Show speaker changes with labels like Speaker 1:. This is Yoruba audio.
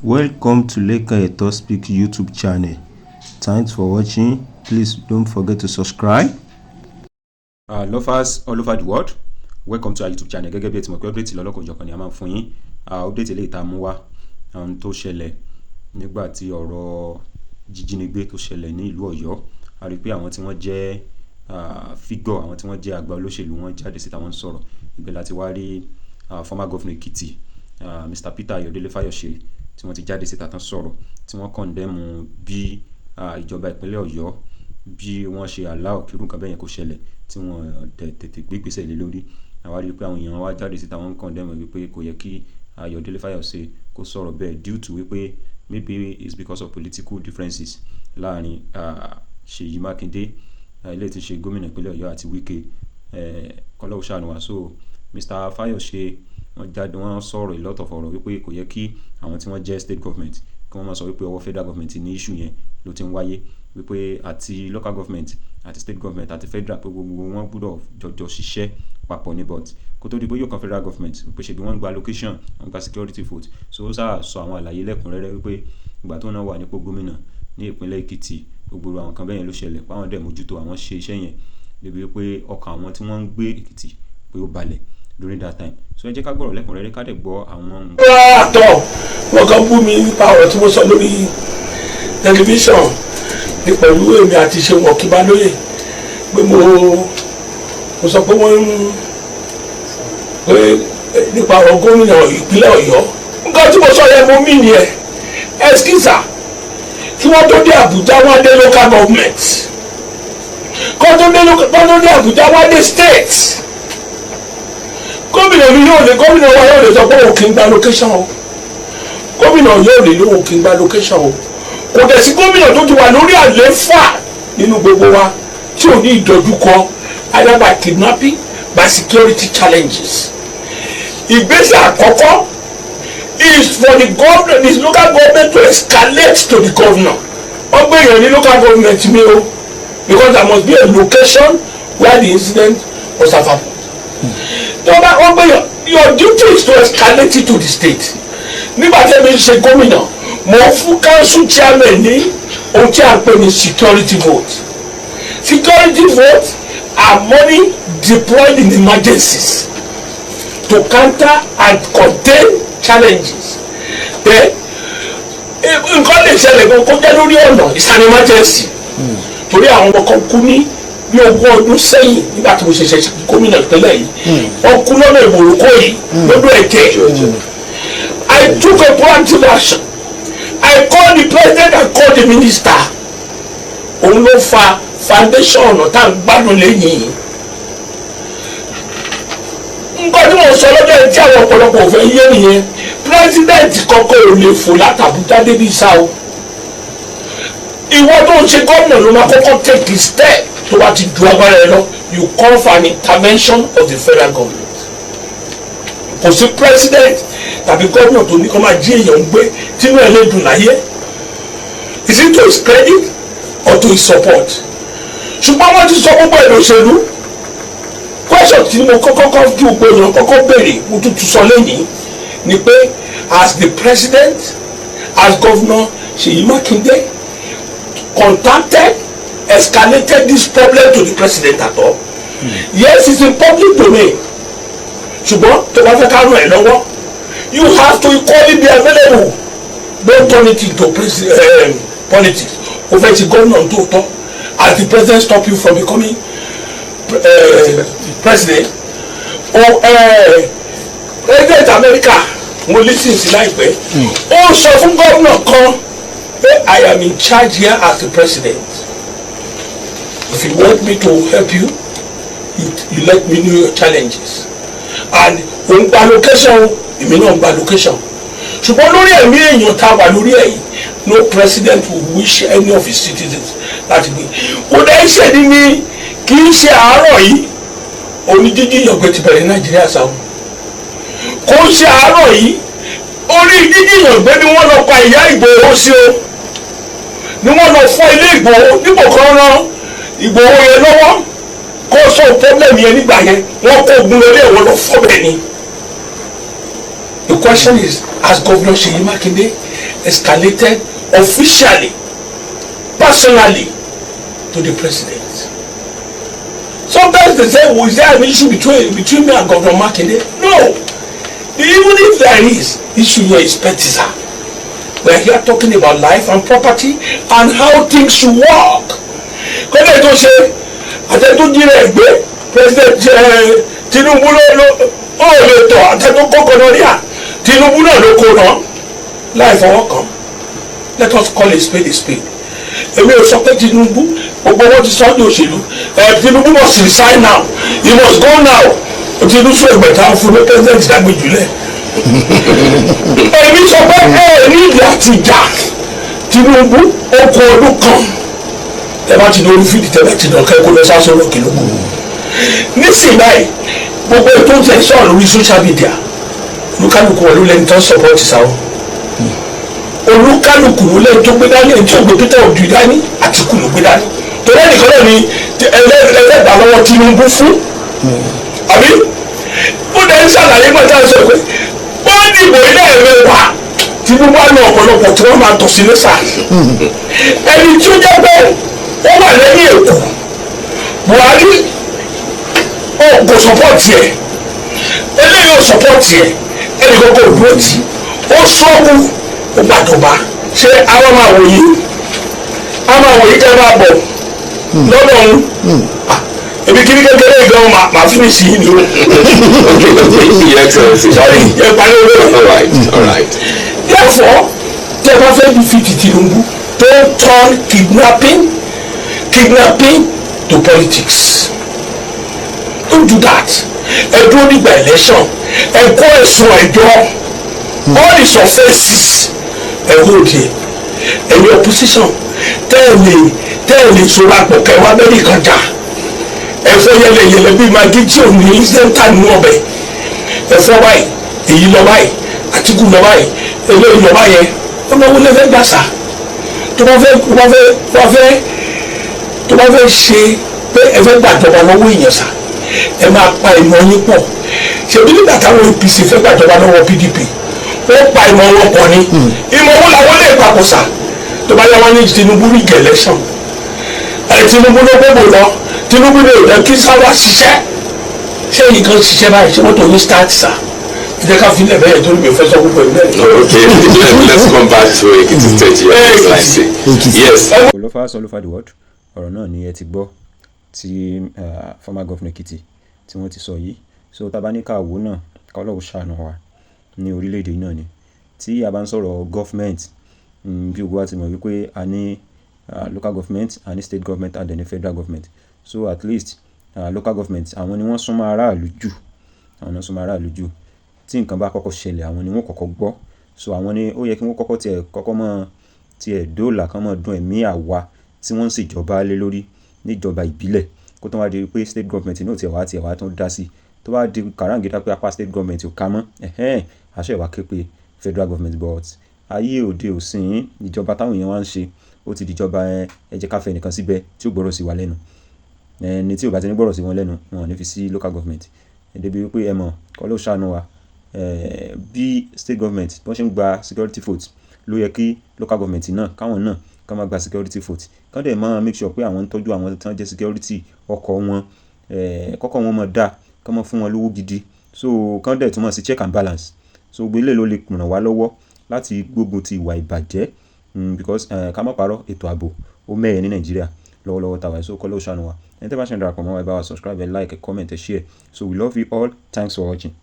Speaker 1: Welcome to Leka Eto Speak YouTube channel. Thanks for watching. Please don't forget to subscribe.
Speaker 2: Lovers all over the world, welcome to our YouTube channel. Gẹ́gẹ́ bí ẹ ti mọ̀ pé update lọ́lọ́kan òjọ̀kan ni a máa ń fún yín. Update eléyìí tá a mú wá tó ṣẹlẹ̀ nígbà tí ọ̀rọ̀ jíjínigbé tó ṣẹlẹ̀ ní ìlú Ọ̀yọ́. A rí pé àwọn tí wọ́n jẹ́ figure, àwọn tí wọ́n jẹ́ àgbà olóṣèlú wọn jáde síta wọ́n sọ̀rọ̀. Ibẹ̀ láti wá rí former governor Ekiti, Mr. Peter Ayọ̀délé Fayose, tí wọ́n ti jáde síta tán sọ̀rọ̀ tí wọ́n condemn bí ìjọba ìpínlẹ̀ Ọ̀yọ́ bí wọ́n ṣe allow kí irú nǹkan bẹ́ẹ̀ yẹn kó ṣẹlẹ̀ tí wọ́n tètè gbé ìgbésẹ̀ lé lórí. Àwa rí pé àwọn èèyàn wá jáde síta wọ́n condemn wípé kò yẹ kí Ayọ̀délé Fayose kó sọ̀rọ̀ bẹ́ẹ̀ due to wípé maybe it's because of political differences láàrin Ṣèyí Mákindé ilé tí ṣe gómìnà ìpínlẹ̀ Ọ̀yọ́ àti Wike kọ́lọ́wọ́ ṣàánú wa. So Mr. Fayose wọ́n jáde wọ́n sọ̀rọ̀ a lot of ọ̀rọ̀ wípé kò yẹ kí àwọn tí wọ́n jẹ́ state government kí wọ́n máa sọ wípé ọwọ́ federal government ní issue yẹn ló ti ń wáyé, wípé àti local government àti state government àti federal pé gbogbo wọn gbọ́dọ̀ jọjọ ṣiṣẹ́ papọ̀ ní but kó tó di pé yóò kan federal government pé ṣe bí wọ́n gba allocation wọ́n gba security vote. So ó sáà sọ àwọn àlàyé lẹ́kùnrẹ́rẹ́ wípé ìgbà tó náà wà nípò gómìnà ní ìpínlẹ̀ Èkìtì gbogbo àwọn kan bẹ́yẹn ló ṣẹlẹ̀ páwọn dẹ̀ mójútó àwọn ṣe iṣẹ́ yẹn débi wípé ọkàn àwọn tí wọ́n ń gbé Èkìtì pé ó balẹ̀ during that time. So ẹ jẹ́ ká gbọ́rọ̀ lẹ́kùnrẹ́rẹ́ ká dẹ̀ gbọ́ àwọn.
Speaker 3: àtọ̀ wọn kan bú mi nípa ọ̀rọ̀ tí mo sọ lórí tẹlifíṣàn ní pẹ̀lú èmi àti Ṣeun Ọ̀kínbálóyè pé mo sọ pé wọ́n ń pé nípa ọ̀rọ̀ gómìnà ìpínlẹ̀ Ọ̀yọ́. Nǹkan tí mo sọ yẹn mo mí ni ẹ̀ ẹ̀skísà kí wọ́n tó dé Àbújá wọ́n dé local government kọ́ tó dé Àbújá wọ́n dé state. Gómìnà mi yóò lè gómìnà wa yóò lè sọ pé òun kì í gba location o, gómìnà yóò lè lóun kì í gba location o. Kò dẹ̀ sí gómìnà tó ti wà lórí àlééfà nínú gbogbo wa tí ò ní ìdojúkọ either by kidnapping by security challenges. Ìgbésẹ̀ àkọ́kọ́ is for the government, the local government to escalate to the governor. Wọ́n gbé èèyàn ní local government mi o because there must be a location where the incident was happened. Your duty is to escalate it to the state. Nígbà tí ẹ̀mí ṣe gómìnà mo fún council chairman ní ohun tí a pè ní security vote. Security vote are money deployed in emergencies to counter and contain challenges. Then nǹkan lè ṣẹlẹ̀ gan kó jẹ́ lórí ọ̀nà it's an emergency. Torí àwọn ọmọ kan kú ní bí ogún ọdún sẹ́yìn nígbà tí mo ṣẹ̀ṣẹ̀ gómìnà ìpínlẹ̀ yìí wọ́n kú lọ́nà ìmọ̀lùkọ yìí lọ́dún ẹ̀kẹ́. I took a proactive action. I called the president and called the minister. Òun ló fa foundation ọ̀nà tá à ń gbádùn lẹ́yìn yìí. Nǹkan tí mo sọ lọ́jọ́ ẹ̀ tí àwọn ọ̀pọ̀lọpọ̀ ò fẹ́ yé nìyẹn. President kọ́kọ́ ò lè fò látàbújá débi sá o. Ìwọ tó ń ṣe gómìnà ló máa kọ́kọ́ take the step tó bá ti du agbára ẹ lọ you call for an intervention of the federal government. Kò sí president tàbí gómìnà tó ní kó máa jí èèyàn gbé tínú ẹ lè dùn láyé. Is it to his credit or to his support? Ṣùgbọ́n wọ́n ti sọ gbogbo ẹ̀ lóṣèlú. Question tí mo kọ́kọ́ ju gbogbo èèyàn kọ́kọ́ béèrè mo tún sọ lẹ́yìn ni pé as the president as governor Ṣèyí Mákindé contacted escalated this problem to the president at all. Yes, it's in public domain. Ṣùgbọ́n tó bá fẹ́ ká ràn ẹ́ lọ́wọ́ you have to equally be available. Don't turn it into politics. O fẹ́ ti gómìnà tó tọ́ as the president stop you from becoming president. President America mo listen sí láìpẹ́ ó sọ fún gómìnà kan pé I am in charge here as the president. If you want me to help you, you let me know your challenges. And òun gba location èmi náà gba location. Ṣùgbọ́n lórí ẹ̀mí èèyàn tá a wà lórí ẹ̀yìn no president will wish any of his citizens láti gbé. Kò dẹ́ ṣèdí ní kì í ṣe àárọ̀ yìí oní jíjí ìyàngbẹ́ ti bẹ̀rẹ̀ Nàìjíríà sáwọn. Kò ṣe àárọ̀ yìí orí jíjí ìyàngbẹ́ ni wọ́n lọ pa ìyá Ìgbòho sí o. Ni wọ́n lọ fọ́ ilé Ìgbòho nípò kan rán Ìgbòho yẹn lọ́wọ́ kó sọ problem yẹn nígbà yẹn wọ́n kó ogun lórí ẹ̀wọ̀n lọ fọ́ bẹ́ẹ̀ ni. question is, has Governor Seyi Makinde escalated officially, personally, to the president? Sometimes they say, is there an issue between me and Governor Makinde? No. Even if there is, issue here is partisan. We are here talking about life and property and how things should work. Kọ́lé tó ṣe àtẹ̀tún jíra ẹ̀gbẹ́ president Tinubu ó lè tọ̀ àtẹ̀tún kọ́kọ́ náà rí à Tinubu náà ló kó náà láì fọwọ́ kàn. Let us call a spade a spade. Èmi ò sọ pé Tinubu gbogbo wọn ti sọ ní òṣèlú Tinubu must resign now, he must go now. Tinubu fún ẹgbẹ̀ta fún mi president dàgbéjúlẹ̀. Èmi sọ pé ní ìdí àti ìjà Tinubu ó kó ọdún kan tẹ́lá ti lórí fídì tẹ́lá ti dàn kẹ́kọ̀ọ́ lọ sáà sọ̀rọ̀ kìlógún. Nísìnyí báyìí gbogbo ètò ń tẹ̀ sọ̀rọ̀ lórí social media olúkálùkù wọn ló lẹ́ni tó ń support sáwọn olúkálùkù ló lẹ́ni tó gbé dání ẹni tí ó gbé Peter Obi dání Àtìkù ló gbé dání torí ẹnìkan náà ni ẹlẹ́dàá lọ́wọ́ Tinubu fún àbí ó dẹ̀ ń ṣàlàyé mọ́tà sọ pé ó dìbò ilé ẹ̀mẹ́wàá Tinubu á lọ ọ̀pọ̀lọpọ̀ tí wọ́n máa tọ̀ sí lẹ́sà ẹni tí ó jẹ́ pé ó wà lẹ́yìn Èkó Buhari kò sọpọ́ọ̀tì ẹ̀ eléyìí ò sọpọ́ọ̀tì ẹ̀ ẹnì kọ́kọ́ ò dúró tì ó sọ́ọ̀bù ó gbàdọ̀bà ṣé àwọn máa wòye kẹ́ máa bọ̀ lọ́dọ̀ ọ̀hún ebi kiri kékeré ìgbà wọn máa fi mi sí i ni o. Sorry ẹ parí olóòrè.
Speaker 4: All right.
Speaker 3: Therefore tí ẹ bá fẹ́ bí fi Tinubu don't turn kidnapping to politics. Don't do that. Ẹ dúró nígbà election ẹ kó ẹ̀sùn ẹ̀jọ́ all his offences ẹ hold here ẹ̀yin opposition tẹ́ẹ̀lì sọ̀rọ̀ àpòkẹ́ wa bẹ́ẹ̀ kan jà ẹ̀fọ́ yẹlẹyẹlẹ bíi magi tí ò ní sẹ́ńtà nínú ọbẹ̀ ẹ̀fọ́ báyìí èyí lọ báyìí Àtìkù lọ báyìí eléyìí lọ báyẹn ọmọ wọn lè fẹ́ gbà sá tó bá fẹ́ ṣe pé ẹ fẹ́ gbàjọba lọ́wọ́ èèyàn sá ẹ máa pa ìmọ̀ yín pọ̀ ṣèbí nígbà táwọn APC fẹ́ gbàjọba lọ́wọ́ PDP wọ́n pa ìmọ̀ wọn pọ̀ ni ìmọ̀ wọn làwọn lè papọ̀ sá tó bá yẹ wọn ní Tinubu rí election Tinubu ló gbogbo lọ Tinubu lè rẹ kí sáwà ṣiṣẹ́ ṣé èyí kan ṣiṣẹ́ báyìí ṣé mọ́tò ní start sá ẹ jẹ́ ká fi ilẹ̀ bẹ́ẹ̀ torí mi ò fẹ́ sọ púpọ̀ ẹ̀ bẹ́ẹ̀.
Speaker 4: Okay, let's come back to Ekiti State here. Yes.
Speaker 2: All over the world ọ̀rọ̀ náà ni ẹ ti gbọ́ tí former governor Ekiti tí wọ́n ti sọ yìí so tabaníkà wo náà kọ́lọ́wọ́ ṣàánú wa ní orílẹ̀-èdè náà ni tí a bá ń sọ̀rọ̀ government bí ogun wa ti mọ̀ wípé a ní local government a ní state government and then federal government so at least local government àwọn ni wọ́n súnmọ́ aráàlú jù tí nǹkan bá kọ́kọ́ ṣẹlẹ̀ àwọn ni wọ́n kọ́kọ́ gbọ́ so àwọn ni ó yẹ kí wọ́n kọ́kọ́ mọ̀ tiẹ̀ dóòlà kan mọ̀ dún ẹ̀mí àwa tí wọ́n ń ṣèjọba lé lórí níjọba ìbílẹ̀ kó tó wá di pé state government náà tiẹ̀ wá tó dá sí tó bá di kàráǹgídá pé apá state government ò ká mọ́ àṣẹ ìwà ké pé federal government but ayé òde òsìn ìjọba táwọn èèyàn wá ń ṣe ó ti dìjọba ẹ jẹ́ ká fẹ́ nìkan síbẹ̀ tí ó gbọ́rọ̀ sí wa lẹ́nu ẹni tí ò bá ti ní gbọ́rọ̀ sí wọn lẹ́nu wọn ò ní fi sí local government débi wípé ẹ mọ̀ kọ́ ló ṣàánú wa bí state government wọ́n ṣe ń gba security vote ló yẹ kí local government náà káwọn náà ká máa gba security vote kán dẹ̀ máa make sure pé àwọn ń tọ́jú àwọn tí wọ́n jẹ́ security ọkọ̀ wọn kọ́kọ́ wọn mọ̀ dá kán mọ̀ fún wọn lówó gidi so kán dẹ̀ tún mọ̀ sí check and balance so gbogbo ilé ló lè ràn wá lọ́wọ́ láti gbógun ti ìwà ìbàjẹ́ because ká má parọ́ ètò ààbò ó mẹ́yẹ ní Nàìjíríà lọ́wọ́lọ́wọ́ tàwa so kọ́ ló ṣàánú wa ẹni tẹ́ bá ṣe ń darapọ̀ mọ́ wa ẹ bá wa subscribe ẹ like ẹ comment ẹ share so we love you all, thanks for watching.